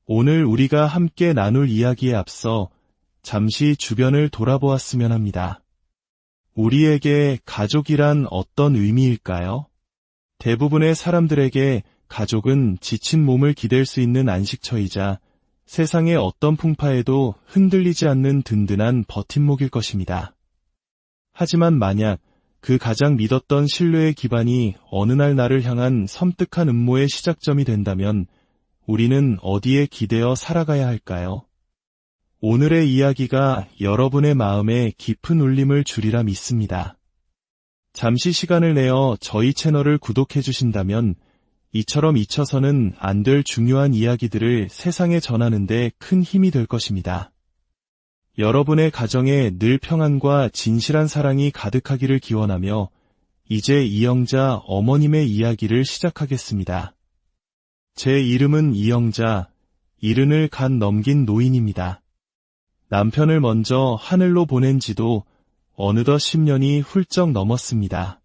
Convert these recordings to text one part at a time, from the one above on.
오늘 우리가 함께 나눌 이야기에 앞서 잠시 주변을 돌아보았으면 합니다. 우리에게 가족이란 어떤 의미일까요? 대부분의 사람들에게 가족은 지친 몸을 기댈 수 있는 안식처이자 세상의 어떤 풍파에도 흔들리지 않는 든든한 버팀목일 것입니다. 하지만 만약 그 가장 믿었던 신뢰의 기반이 어느 날 나를 향한 섬뜩한 음모의 시작점이 된다면 우리는 어디에 기대어 살아가야 할까요? 오늘의 이야기가 여러분의 마음에 깊은 울림을 주리라 믿습니다. 잠시 시간을 내어 저희 채널을 구독해 주신다면 이처럼 잊혀서는 안 될 중요한 이야기들을 세상에 전하는 데 큰 힘이 될 것입니다. 여러분의 가정에 늘 평안과 진실한 사랑이 가득하기를 기원하며 이제 이영자 어머님의 이야기를 시작하겠습니다. 제 이름은 이영자, 70을 간 넘긴 노인입니다. 남편을 먼저 하늘로 보낸 지도 어느덧 10년이 훌쩍 넘었습니다.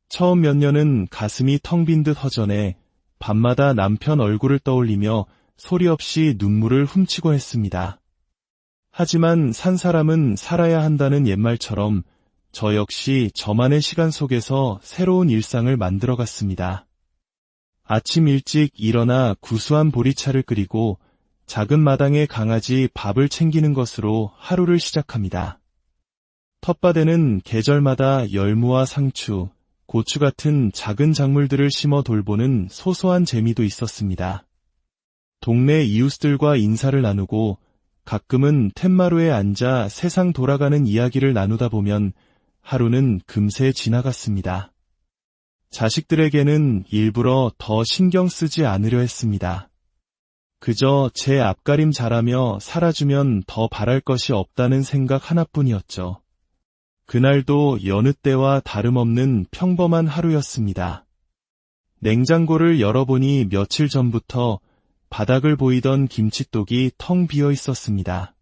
처음 몇 년은 가슴이 텅 빈 듯 허전해 밤마다 남편 얼굴을 떠올리며 소리 없이 눈물을 훔치곤 했습니다. 하지만 산 사람은 살아야 한다는 옛말처럼 저 역시 저만의 시간 속에서 새로운 일상을 만들어갔습니다. 아침 일찍 일어나 구수한 보리차를 끓이고 작은 마당에 강아지 밥을 챙기는 것으로 하루를 시작합니다. 텃밭에는 계절마다 열무와 상추, 고추 같은 작은 작물들을 심어 돌보는 소소한 재미도 있었습니다. 동네 이웃들과 인사를 나누고 가끔은 툇마루에 앉아 세상 돌아가는 이야기를 나누다 보면 하루는 금세 지나갔습니다. 자식들에게는 일부러 더 신경 쓰지 않으려 했습니다. 그저 제 앞가림 잘하며 살아주면 더 바랄 것이 없다는 생각 하나뿐이었죠. 그날도 여느 때와 다름없는 평범한 하루였습니다. 냉장고를 열어보니 며칠 전부터 바닥을 보이던 김치독이 텅 비어 있었습니다.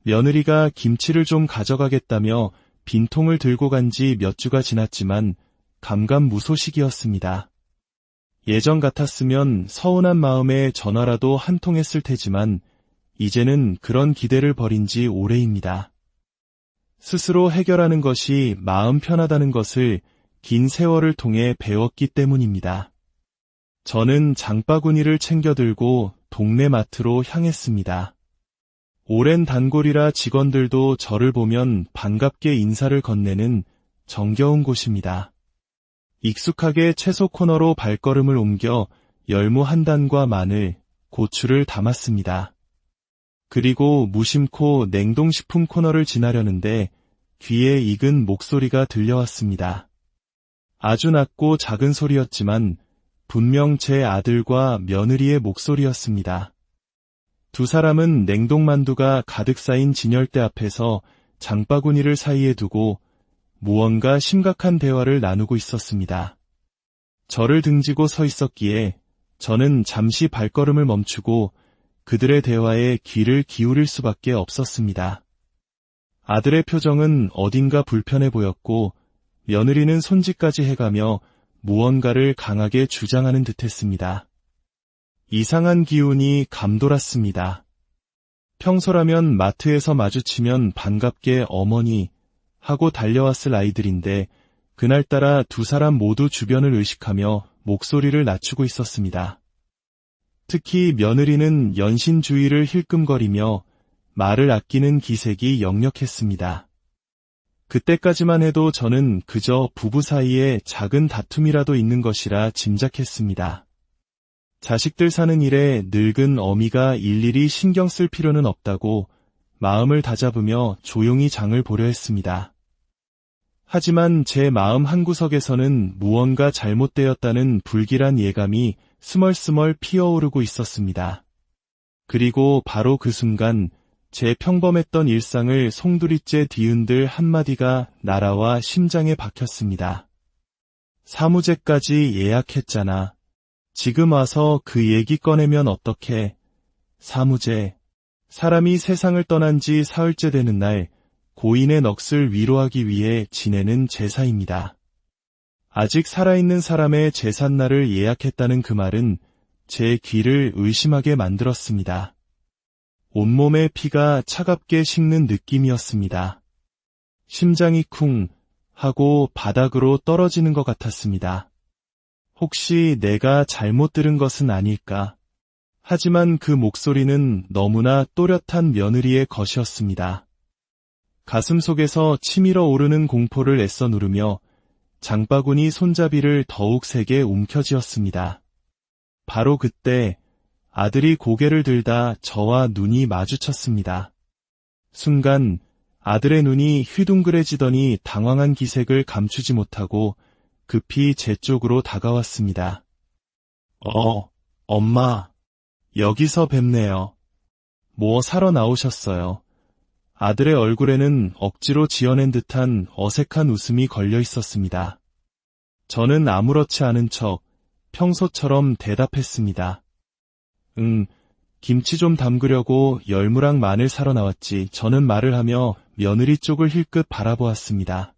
며느리가 김치를 좀 가져가겠다며 빈통을 들고 간 지 몇 주가 지났지만 감감무소식이었습니다. 예전 같았으면 서운한 마음에 전화라도 한 통 했을 테지만 이제는 그런 기대를 버린 지 오래입니다. 스스로 해결하는 것이 마음 편하다는 것을 긴 세월을 통해 배웠기 때문입니다. 저는 장바구니를 챙겨 들고 동네 마트로 향했습니다. 오랜 단골이라 직원들도 저를 보면 반갑게 인사를 건네는 정겨운 곳입니다. 익숙하게 채소 코너로 발걸음을 옮겨 열무 한 단과 마늘, 고추를 담았습니다. 그리고 무심코 냉동식품 코너를 지나려는데 귀에 익은 목소리가 들려왔습니다. 아주 낮고 작은 소리였지만 분명 제 아들과 며느리의 목소리였습니다. 두 사람은 냉동만두가 가득 쌓인 진열대 앞에서 장바구니를 사이에 두고 무언가 심각한 대화를 나누고 있었습니다. 저를 등지고 서 있었기에 저는 잠시 발걸음을 멈추고 그들의 대화에 귀를 기울일 수밖에 없었습니다. 아들의 표정은 어딘가 불편해 보였고 며느리는 손짓까지 해가며 무언가를 강하게 주장하는 듯했습니다. 이상한 기운이 감돌았습니다. 평소라면 마트에서 마주치면 반갑게 어머니 하고 달려왔을 아이들인데 그날따라 두 사람 모두 주변을 의식하며 목소리를 낮추고 있었습니다. 특히 며느리는 연신주의를 힐끔거리며 말을 아끼는 기색이 역력했습니다. 그때까지만 해도 저는 그저 부부 사이에 작은 다툼이라도 있는 것이라 짐작했습니다. 자식들 사는 일에 늙은 어미가 일일이 신경 쓸 필요는 없다고 마음을 다잡으며 조용히 장을 보려 했습니다. 하지만 제 마음 한구석에서는 무언가 잘못되었다는 불길한 예감이 스멀스멀 피어오르고 있었습니다. 그리고 바로 그 순간 제 평범했던 일상을 송두리째 뒤흔들 한마디가 날아와 심장에 박혔습니다. 사무제까지 예약했잖아. 지금 와서 그 얘기 꺼내면 어떡해. 사무제. 사람이 세상을 떠난 지 사흘째 되는 날 고인의 넋을 위로하기 위해 지내는 제사입니다. 아직 살아있는 사람의 제삿날을 예약했다는 그 말은 제 귀를 의심하게 만들었습니다. 온몸의 피가 차갑게 식는 느낌이었습니다. 심장이 쿵 하고 바닥으로 떨어지는 것 같았습니다. 혹시 내가 잘못 들은 것은 아닐까? 하지만 그 목소리는 너무나 또렷한 며느리의 것이었습니다. 가슴속에서 치밀어 오르는 공포를 애써 누르며 장바구니 손잡이를 더욱 세게 움켜쥐었습니다. 바로 그때 아들이 고개를 들다 저와 눈이 마주쳤습니다. 순간 아들의 눈이 휘둥그레지더니 당황한 기색을 감추지 못하고 급히 제 쪽으로 다가왔습니다. 엄마, 여기서 뵙네요. 뭐 사러 나오셨어요? 아들의 얼굴에는 억지로 지어낸 듯한 어색한 웃음이 걸려 있었습니다. 저는 아무렇지 않은 척 평소처럼 대답했습니다. 김치 좀 담그려고 열무랑 마늘 사러 나왔지. 저는 말을 하며 며느리 쪽을 힐끗 바라보았습니다.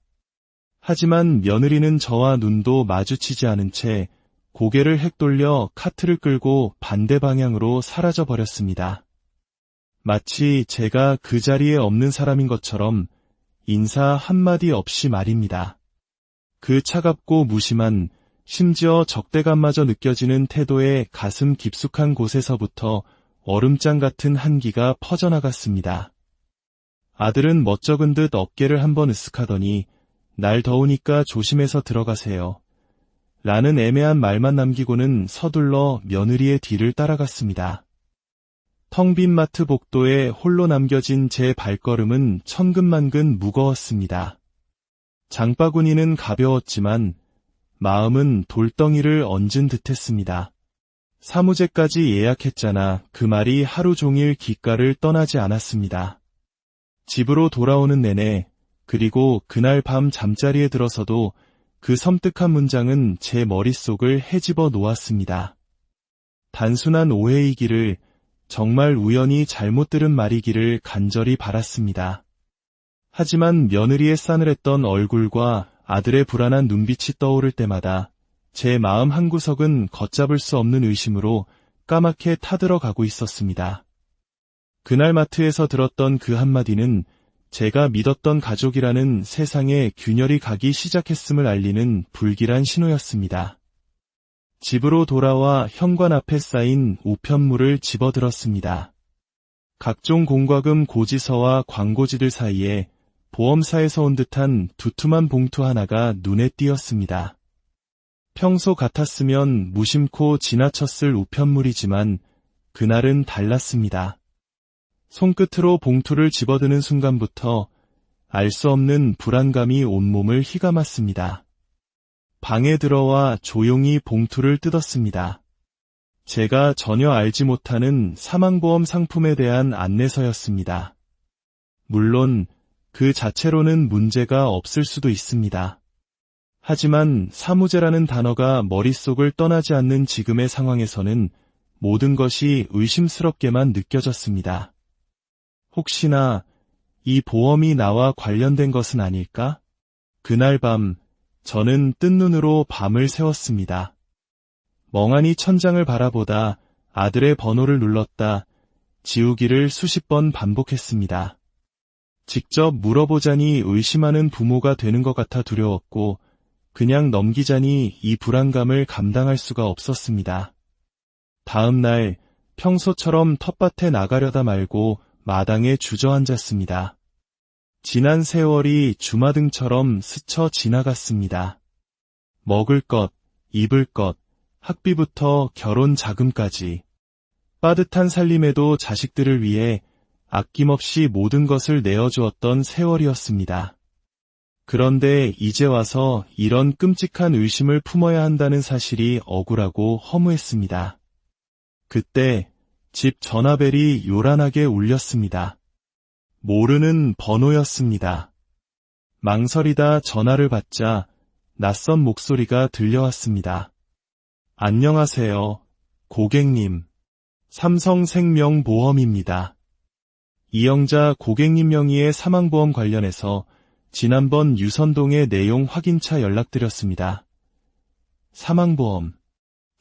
하지만 며느리는 저와 눈도 마주치지 않은 채 고개를 헥 돌려 카트를 끌고 반대 방향으로 사라져 버렸습니다. 마치 제가 그 자리에 없는 사람인 것처럼 인사 한마디 없이 말입니다. 그 차갑고 무심한, 심지어 적대감마저 느껴지는 태도에 가슴 깊숙한 곳에서부터 얼음장 같은 한기가 퍼져나갔습니다. 아들은 멋쩍은 듯 어깨를 한번 으쓱하더니 날 더우니까 조심해서 들어가세요. 라는 애매한 말만 남기고는 서둘러 며느리의 뒤를 따라갔습니다. 텅 빈 마트 복도에 홀로 남겨진 제 발걸음은 천근만근 무거웠습니다. 장바구니는 가벼웠지만 마음은 돌덩이를 얹은 듯했습니다. 사무제까지 예약했잖아. 그 말이 하루 종일 귓가를 떠나지 않았습니다. 집으로 돌아오는 내내, 그리고 그날 밤 잠자리에 들어서도 그 섬뜩한 문장은 제 머릿속을 헤집어 놓았습니다. 단순한 오해이기를, 정말 우연히 잘못 들은 말이기를 간절히 바랐습니다. 하지만 며느리의 싸늘했던 얼굴과 아들의 불안한 눈빛이 떠오를 때마다 제 마음 한구석은 걷잡을 수 없는 의심으로 까맣게 타들어가고 있었습니다. 그날 마트에서 들었던 그 한마디는 제가 믿었던 가족이라는 세상에 균열이 가기 시작했음을 알리는 불길한 신호였습니다. 집으로 돌아와 현관 앞에 쌓인 우편물을 집어들었습니다. 각종 공과금 고지서와 광고지들 사이에 보험사에서 온 듯한 두툼한 봉투 하나가 눈에 띄었습니다. 평소 같았으면 무심코 지나쳤을 우편물이지만 그날은 달랐습니다. 손끝으로 봉투를 집어드는 순간부터 알 수 없는 불안감이 온몸을 휘감았습니다. 방에 들어와 조용히 봉투를 뜯었습니다. 제가 전혀 알지 못하는 사망보험 상품에 대한 안내서였습니다. 물론 그 자체로는 문제가 없을 수도 있습니다. 하지만 사무제라는 단어가 머릿속을 떠나지 않는 지금의 상황에서는 모든 것이 의심스럽게만 느껴졌습니다. 혹시나 이 보험이 나와 관련된 것은 아닐까? 그날 밤 저는 뜬 눈으로 밤을 새웠습니다. 멍하니 천장을 바라보다 아들의 번호를 눌렀다 지우기를 수십 번 반복했습니다. 직접 물어보자니 의심하는 부모가 되는 것 같아 두려웠고 그냥 넘기자니 이 불안감을 감당할 수가 없었습니다. 다음 날 평소처럼 텃밭에 나가려다 말고 마당에 주저앉았습니다. 지난 세월이 주마등처럼 스쳐 지나갔습니다. 먹을 것, 입을 것, 학비부터 결혼 자금까지. 빠듯한 살림에도 자식들을 위해 아낌없이 모든 것을 내어주었던 세월이었습니다. 그런데 이제 와서 이런 끔찍한 의심을 품어야 한다는 사실이 억울하고 허무했습니다. 그때 집 전화벨이 요란하게 울렸습니다. 모르는 번호였습니다. 망설이다 전화를 받자 낯선 목소리가 들려왔습니다. 안녕하세요, 고객님. 삼성생명보험입니다. 이영자 고객님 명의의 사망보험 관련해서 지난번 유선동의 내용 확인차 연락드렸습니다. 사망보험.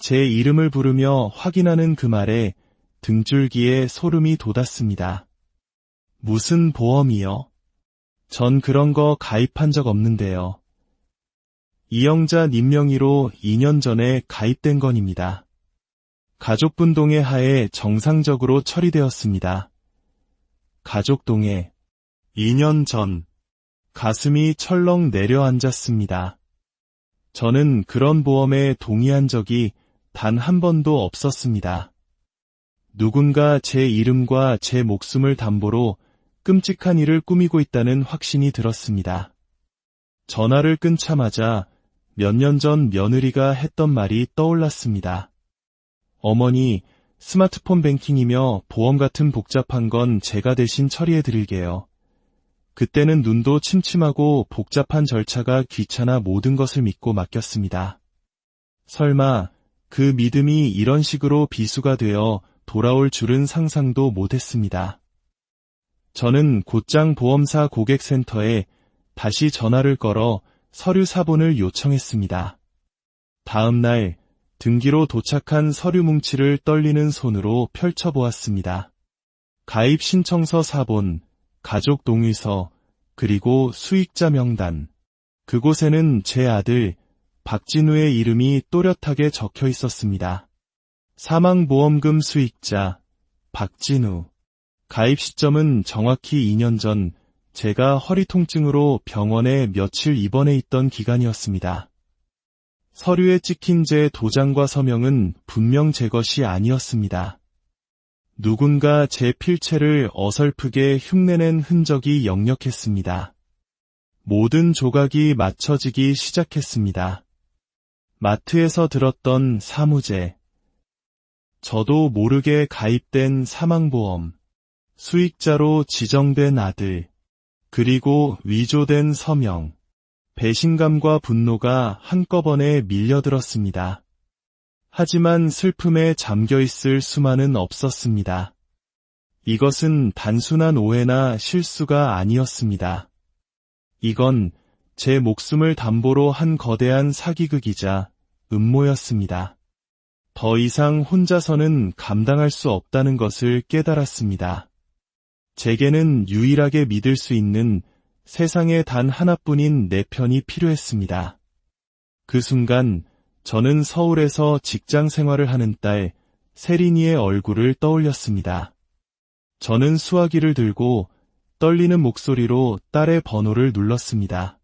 제 이름을 부르며 확인하는 그 말에 등줄기에 소름이 돋았습니다. 무슨 보험이요? 전 그런 거 가입한 적 없는데요. 이영자 님 명의로 2년 전에 가입된 건입니다. 가족분동의 하에 정상적으로 처리되었습니다. 가족동에 2년 전 가슴이 철렁 내려앉았습니다. 저는 그런 보험에 동의한 적이 단 한 번도 없었습니다. 누군가 제 이름과 제 목숨을 담보로 끔찍한 일을 꾸미고 있다는 확신이 들었습니다. 전화를 끊자마자 몇 년 전 며느리가 했던 말이 떠올랐습니다. 어머니, 스마트폰 뱅킹이며 보험 같은 복잡한 건 제가 대신 처리해 드릴게요. 그때는 눈도 침침하고 복잡한 절차가 귀찮아 모든 것을 믿고 맡겼습니다. 설마 그 믿음이 이런 식으로 비수가 되어 돌아올 줄은 상상도 못했습니다. 저는 곧장 보험사 고객센터에 다시 전화를 걸어 서류 사본을 요청했습니다. 다음 날 등기로 도착한 서류 뭉치를 떨리는 손으로 펼쳐보았습니다. 가입 신청서 사본, 가족 동의서, 그리고 수익자 명단. 그곳에는 제 아들 박진우의 이름이 또렷하게 적혀 있었습니다. 사망보험금 수익자 박진우. 가입 시점은 정확히 2년 전 제가 허리 통증으로 병원에 며칠 입원해 있던 기간이었습니다. 서류에 찍힌 제 도장과 서명은 분명 제 것이 아니었습니다. 누군가 제 필체를 어설프게 흉내낸 흔적이 역력했습니다. 모든 조각이 맞춰지기 시작했습니다. 마트에서 들었던 사무제, 저도 모르게 가입된 사망보험, 수익자로 지정된 아들, 그리고 위조된 서명, 배신감과 분노가 한꺼번에 밀려들었습니다. 하지만 슬픔에 잠겨있을 수만은 없었습니다. 이것은 단순한 오해나 실수가 아니었습니다. 이건 제 목숨을 담보로 한 거대한 사기극이자 음모였습니다. 더 이상 혼자서는 감당할 수 없다는 것을 깨달았습니다. 제게는 유일하게 믿을 수 있는 세상에 단 하나뿐인 내 편이 필요했습니다. 그 순간 저는 서울에서 직장 생활을 하는 딸 세린이의 얼굴을 떠올렸습니다. 저는 수화기를 들고 떨리는 목소리로 딸의 번호를 눌렀습니다.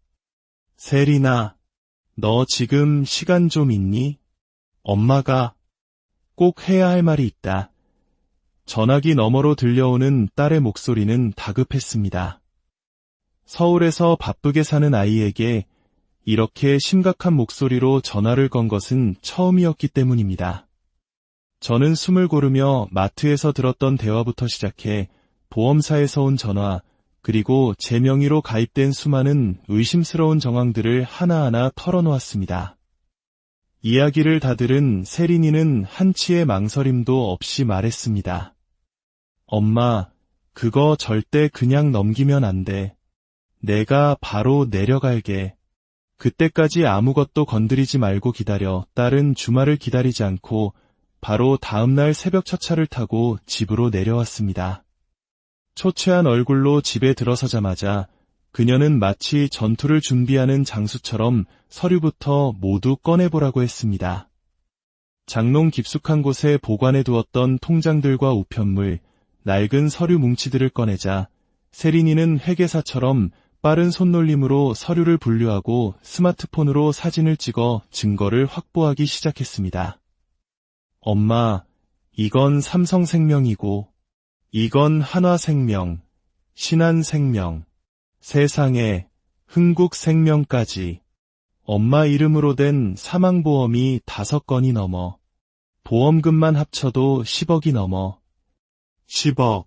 세린아, 너 지금 시간 좀 있니? 엄마가 꼭 해야 할 말이 있다. 전화기 너머로 들려오는 딸의 목소리는 다급했습니다. 서울에서 바쁘게 사는 아이에게 이렇게 심각한 목소리로 전화를 건 것은 처음이었기 때문입니다. 저는 숨을 고르며 마트에서 들었던 대화부터 시작해 보험사에서 온 전화, 그리고 제 명의로 가입된 수많은 의심스러운 정황들을 하나하나 털어놓았습니다. 이야기를 다 들은 세린이는 한치의 망설임도 없이 말했습니다. 엄마, 그거 절대 그냥 넘기면 안 돼. 내가 바로 내려갈게. 그때까지 아무것도 건드리지 말고 기다려. 딸은 주말을 기다리지 않고 바로 다음날 새벽 첫 차를 타고 집으로 내려왔습니다. 초췌한 얼굴로 집에 들어서자마자 그녀는 마치 전투를 준비하는 장수처럼 서류부터 모두 꺼내보라고 했습니다. 장롱 깊숙한 곳에 보관해 두었던 통장들과 우편물, 낡은 서류 뭉치들을 꺼내자 세린이는 회계사처럼 빠른 손놀림으로 서류를 분류하고 스마트폰으로 사진을 찍어 증거를 확보하기 시작했습니다. 엄마, 이건 삼성생명이고, 이건 한화생명, 신한생명, 세상에 흥국생명까지 엄마 이름으로 된 사망보험이 5건이 넘어 보험금만 합쳐도 10억이 넘어 10억.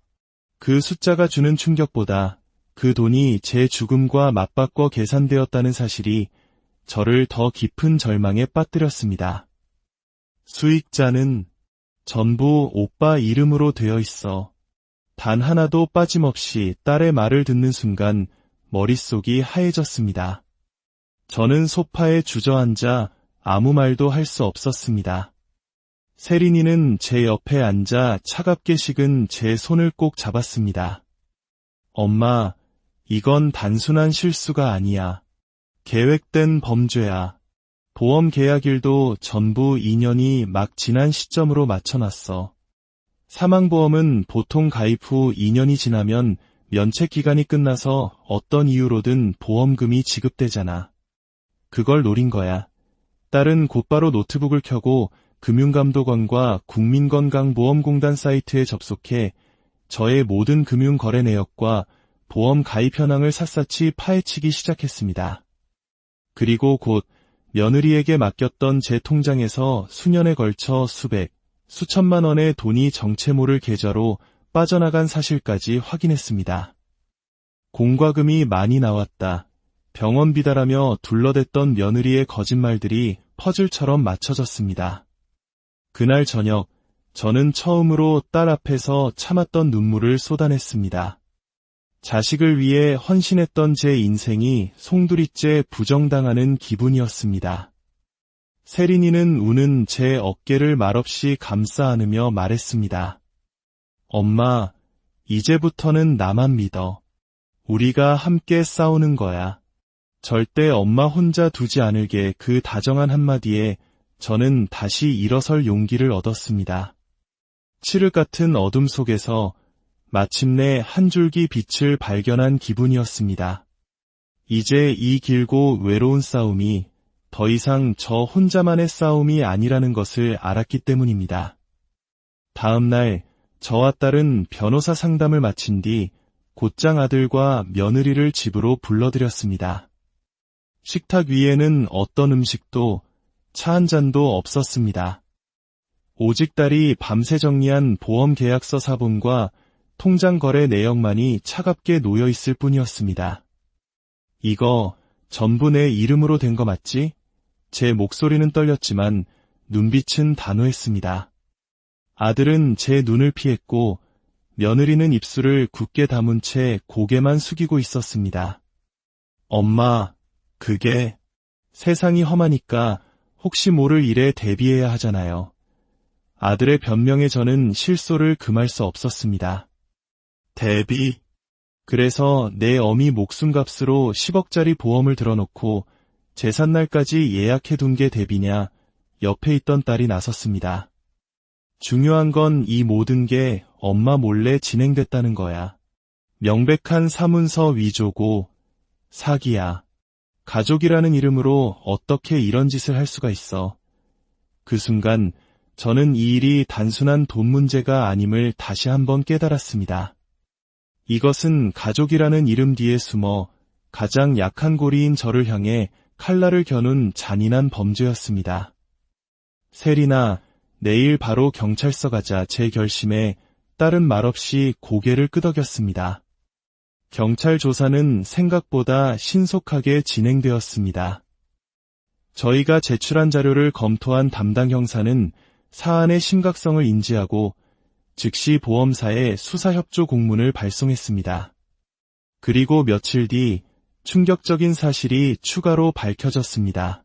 그 숫자가 주는 충격보다 그 돈이 제 죽음과 맞바꿔 계산되었다는 사실이 저를 더 깊은 절망에 빠뜨렸습니다. 수익자는 전부 오빠 이름으로 되어 있어. 단 하나도 빠짐없이 딸의 말을 듣는 순간 머릿속이 하얘졌습니다. 저는 소파에 주저앉아 아무 말도 할 수 없었습니다. 세린이는 제 옆에 앉아 차갑게 식은 제 손을 꼭 잡았습니다. 엄마, 이건 단순한 실수가 아니야. 계획된 범죄야. 보험 계약일도 전부 2년이 막 지난 시점으로 맞춰놨어. 사망보험은 보통 가입 후 2년이 지나면 면책 기간이 끝나서 어떤 이유로든 보험금이 지급되잖아. 그걸 노린 거야. 딸은 곧바로 노트북을 켜고 금융감독원과 국민건강보험공단 사이트에 접속해 저의 모든 금융거래 내역과 보험 가입 현황을 샅샅이 파헤치기 시작했습니다. 그리고 곧 며느리에게 맡겼던 제 통장에서 수년에 걸쳐 수천만 원의 돈이 정체 모를 계좌로 빠져나간 사실까지 확인했습니다. 공과금이 많이 나왔다. 병원비다라며 둘러댔던 며느리의 거짓말들이 퍼즐처럼 맞춰졌습니다. 그날 저녁, 저는 처음으로 딸 앞에서 참았던 눈물을 쏟아냈습니다. 자식을 위해 헌신했던 제 인생이 송두리째 부정당하는 기분이었습니다. 세린이는 우는 제 어깨를 말없이 감싸 안으며 말했습니다. 엄마, 이제부터는 나만 믿어. 우리가 함께 싸우는 거야. 절대 엄마 혼자 두지 않을게. 그 다정한 한마디에 저는 다시 일어설 용기를 얻었습니다. 칠흑 같은 어둠 속에서 마침내 한 줄기 빛을 발견한 기분이었습니다. 이제 이 길고 외로운 싸움이 더 이상 저 혼자만의 싸움이 아니라는 것을 알았기 때문입니다. 다음 날 저와 딸은 변호사 상담을 마친 뒤 곧장 아들과 며느리를 집으로 불러들였습니다. 식탁 위에는 어떤 음식도 차 한 잔도 없었습니다. 오직 딸이 밤새 정리한 보험 계약서 사본과 통장 거래 내역만이 차갑게 놓여 있을 뿐이었습니다. 이거 전부 내 이름으로 된 거 맞지? 제 목소리는 떨렸지만 눈빛은 단호했습니다. 아들은 제 눈을 피했고 며느리는 입술을 굳게 다문 채 고개만 숙이고 있었습니다. 엄마, 그게 세상이 험하니까 혹시 모를 일에 대비해야 하잖아요. 아들의 변명에 저는 실소를 금할 수 없었습니다. 대비? 그래서 내 어미 목숨값으로 10억짜리 보험을 들어놓고 제삿날까지 예약해둔 게 대비냐? 옆에 있던 딸이 나섰습니다. 중요한 건 이 모든 게 엄마 몰래 진행됐다는 거야. 명백한 사문서 위조고 사기야. 가족이라는 이름으로 어떻게 이런 짓을 할 수가 있어. 그 순간 저는 이 일이 단순한 돈 문제가 아님을 다시 한번 깨달았습니다. 이것은 가족이라는 이름 뒤에 숨어 가장 약한 고리인 저를 향해 칼날을 겨눈 잔인한 범죄였습니다. 세린아, 내일 바로 경찰서 가자. 제 결심에 딸은 말없이 고개를 끄덕였습니다. 경찰 조사는 생각보다 신속하게 진행되었습니다. 저희가 제출한 자료를 검토한 담당 형사는 사안의 심각성을 인지하고 즉시 보험사에 수사협조 공문을 발송했습니다. 그리고 며칠 뒤 충격적인 사실이 추가로 밝혀졌습니다.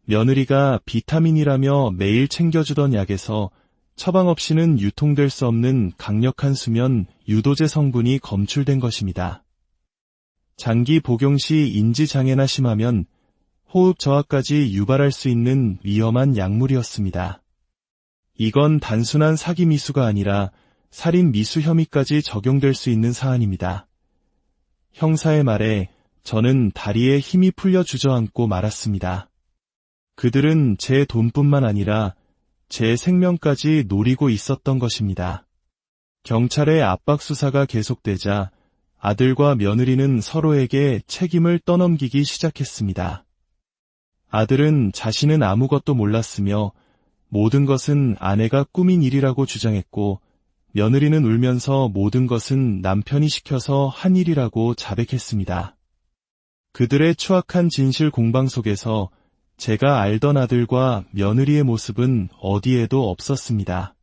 며느리가 비타민이라며 매일 챙겨주던 약에서 처방 없이는 유통될 수 없는 강력한 수면 유도제 성분이 검출된 것입니다. 장기 복용 시 인지장애나 심하면 호흡 저하까지 유발할 수 있는 위험한 약물이었습니다. 이건 단순한 사기 미수가 아니라 살인 미수 혐의까지 적용될 수 있는 사안입니다. 형사의 말에 저는 다리에 힘이 풀려 주저앉고 말았습니다. 그들은 제 돈뿐만 아니라 제 생명까지 노리고 있었던 것입니다. 경찰의 압박 수사가 계속되자 아들과 며느리는 서로에게 책임을 떠넘기기 시작했습니다. 아들은 자신은 아무것도 몰랐으며 모든 것은 아내가 꾸민 일이라고 주장했고 며느리는 울면서 모든 것은 남편이 시켜서 한 일이라고 자백했습니다. 그들의 추악한 진실 공방 속에서 제가 알던 아들과 며느리의 모습은 어디에도 없었습니다.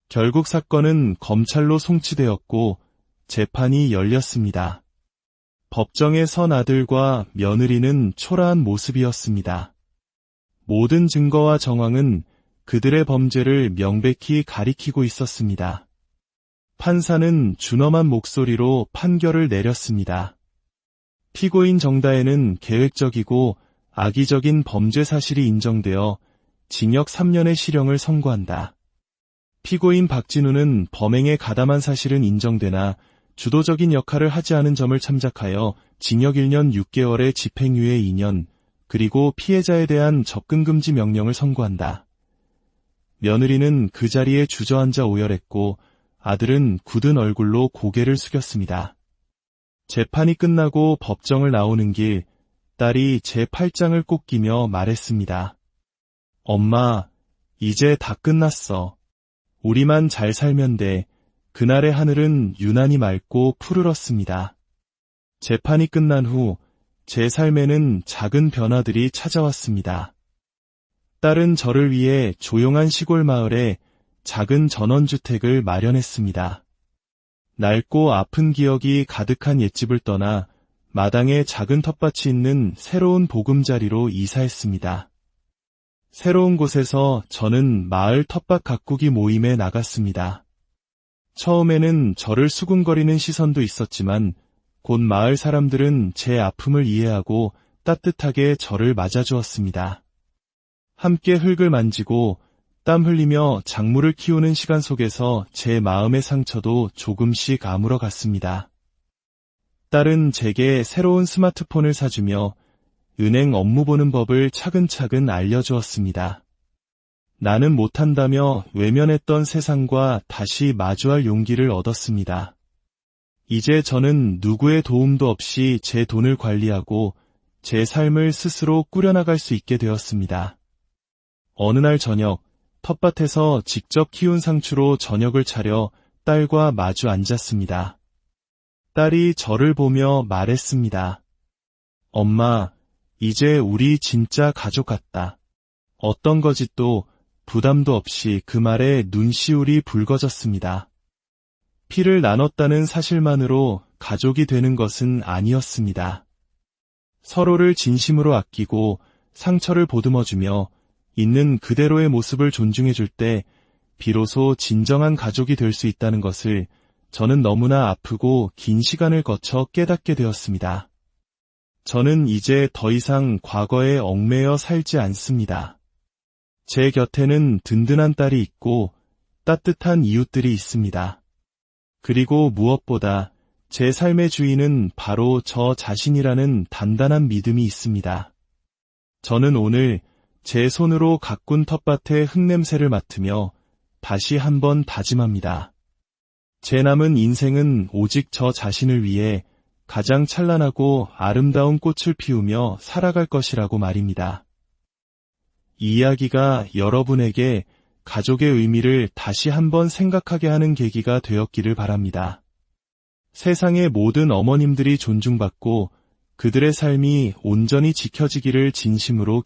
결국 사건은 검찰로 송치되었고 재판이 열렸습니다. 법정에 선 아들과 며느리는 초라한 모습이었습니다. 모든 증거와 정황은 그들의 범죄를 명백히 가리키고 있었습니다. 판사는 준엄한 목소리로 판결을 내렸습니다. 피고인 정다혜는 계획적이고 악의적인 범죄 사실이 인정되어 징역 3년의 실형을 선고한다. 피고인 박진우는 범행에 가담한 사실은 인정되나 주도적인 역할을 하지 않은 점을 참작하여 징역 1년 6개월의 집행유예 2년, 그리고 피해자에 대한 접근금지 명령을 선고한다. 며느리는 그 자리에 주저앉아 오열했고 아들은 굳은 얼굴로 고개를 숙였습니다. 재판이 끝나고 법정을 나오는 길, 딸이 제 팔짱을 꼭 끼며 말했습니다. 엄마, 이제 다 끝났어. 우리만 잘 살면 돼. 그날의 하늘은 유난히 맑고 푸르렀습니다. 재판이 끝난 후 제 삶에는 작은 변화들이 찾아왔습니다. 딸은 저를 위해 조용한 시골 마을에 작은 전원주택을 마련했습니다. 낡고 아픈 기억이 가득한 옛집을 떠나 마당에 작은 텃밭이 있는 새로운 보금자리로 이사했습니다. 새로운 곳에서 저는 마을 텃밭 가꾸기 모임에 나갔습니다. 처음에는 저를 수군거리는 시선도 있었지만 곧 마을 사람들은 제 아픔을 이해하고 따뜻하게 저를 맞아주었습니다. 함께 흙을 만지고 땀 흘리며 작물을 키우는 시간 속에서 제 마음의 상처도 조금씩 아물어갔습니다. 딸은 제게 새로운 스마트폰을 사주며 은행 업무 보는 법을 차근차근 알려주었습니다. 나는 못한다며 외면했던 세상과 다시 마주할 용기를 얻었습니다. 이제 저는 누구의 도움도 없이 제 돈을 관리하고 제 삶을 스스로 꾸려나갈 수 있게 되었습니다. 어느 날 저녁, 텃밭에서 직접 키운 상추로 저녁을 차려 딸과 마주 앉았습니다. 딸이 저를 보며 말했습니다. 엄마, 이제 우리 진짜 가족 같다. 어떤 거짓도 부담도 없이 그 말에 눈시울이 붉어졌습니다. 피를 나눴다는 사실만으로 가족이 되는 것은 아니었습니다. 서로를 진심으로 아끼고 상처를 보듬어주며 있는 그대로의 모습을 존중해줄 때 비로소 진정한 가족이 될 수 있다는 것을 저는 너무나 아프고 긴 시간을 거쳐 깨닫게 되었습니다. 저는 이제 더 이상 과거에 얽매여 살지 않습니다. 제 곁에는 든든한 딸이 있고 따뜻한 이웃들이 있습니다. 그리고 무엇보다 제 삶의 주인은 바로 저 자신이라는 단단한 믿음이 있습니다. 저는 오늘 제 손으로 가꾼 텃밭의 흙냄새를 맡으며 다시 한번 다짐합니다. 제 남은 인생은 오직 저 자신을 위해 가장 찬란하고 아름다운 꽃을 피우며 살아갈 것이라고 말입니다. 이 이야기가 여러분에게 가족의 의미를 다시 한번 생각하게 하는 계기가 되었기를 바랍니다. 세상의 모든 어머님들이 존중받고 그들의 삶이 온전히 지켜지기를 진심으로